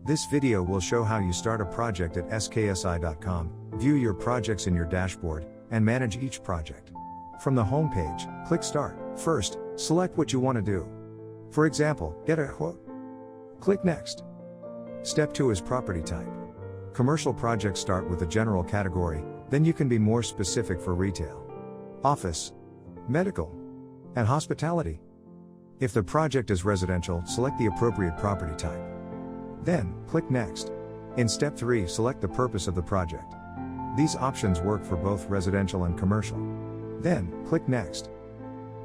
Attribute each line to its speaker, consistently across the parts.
Speaker 1: This video will show how you start a project at sksi.com, view your projects in your dashboard, and manage each project. From the home page, click Start. First, select what you want to do. For example, get a quote. Click Next. Step 2 is property type. Commercial projects start with a general category, then you can be more specific for retail, office, medical, and hospitality. If the project is residential, select the appropriate property type. Then, click Next. In Step 3, select the purpose of the project. These options work for both residential and commercial. Then, click Next.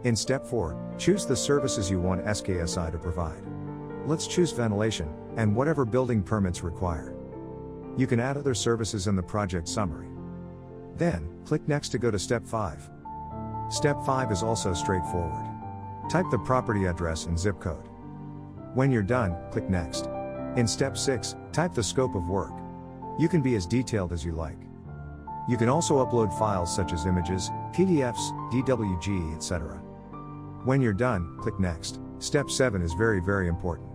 Speaker 1: In Step 4, choose the services you want SKSI to provide. Let's choose ventilation, and whatever building permits require. You can add other services in the project summary. Then, click Next to go to Step 5. Step 5 is also straightforward. Type the property address and zip code. When you're done, click Next. In Step 6, type the scope of work. You can be as detailed as you like. You can also upload files such as images, PDFs, DWG, etc. When you're done, click Next. Step 7 is very important.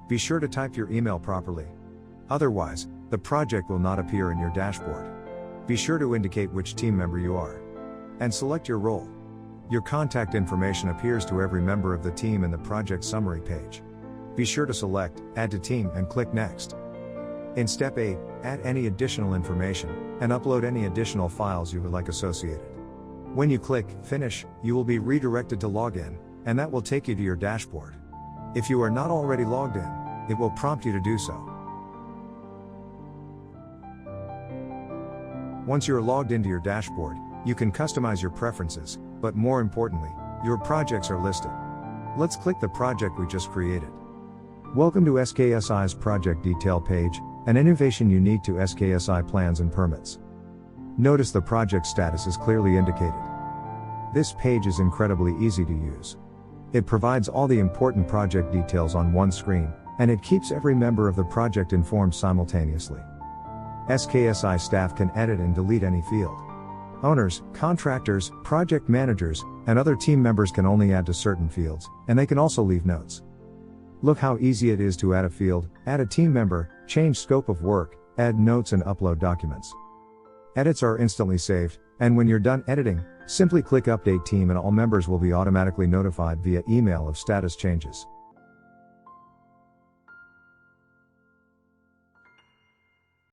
Speaker 1: Be sure to type your email properly. Otherwise, the project will not appear in your dashboard. Be sure to indicate which team member you are. And select your role. Your contact information appears to every member of the team in the project summary page. Be sure to select Add to Team and click Next. In Step 8, add any additional information, and upload any additional files you would like associated. When you click Finish, you will be redirected to Login, and that will take you to your dashboard. If you are not already logged in, it will prompt you to do so. Once you're logged into your dashboard, you can customize your preferences, but more importantly, your projects are listed. Let's click the project we just created. Welcome to SKSI's project detail page, an innovation unique to SKSI plans and permits. Notice the project status is clearly indicated. This page is incredibly easy to use. It provides all the important project details on one screen, and it keeps every member of the project informed simultaneously. SKSI staff can edit and delete any field. Owners, contractors, project managers, and other team members can only add to certain fields, and they can also leave notes. Look how easy it is to add a field, add a team member, change scope of work, add notes and upload documents. Edits are instantly saved, and when you're done editing, simply click Update Team and all members will be automatically notified via email of status changes.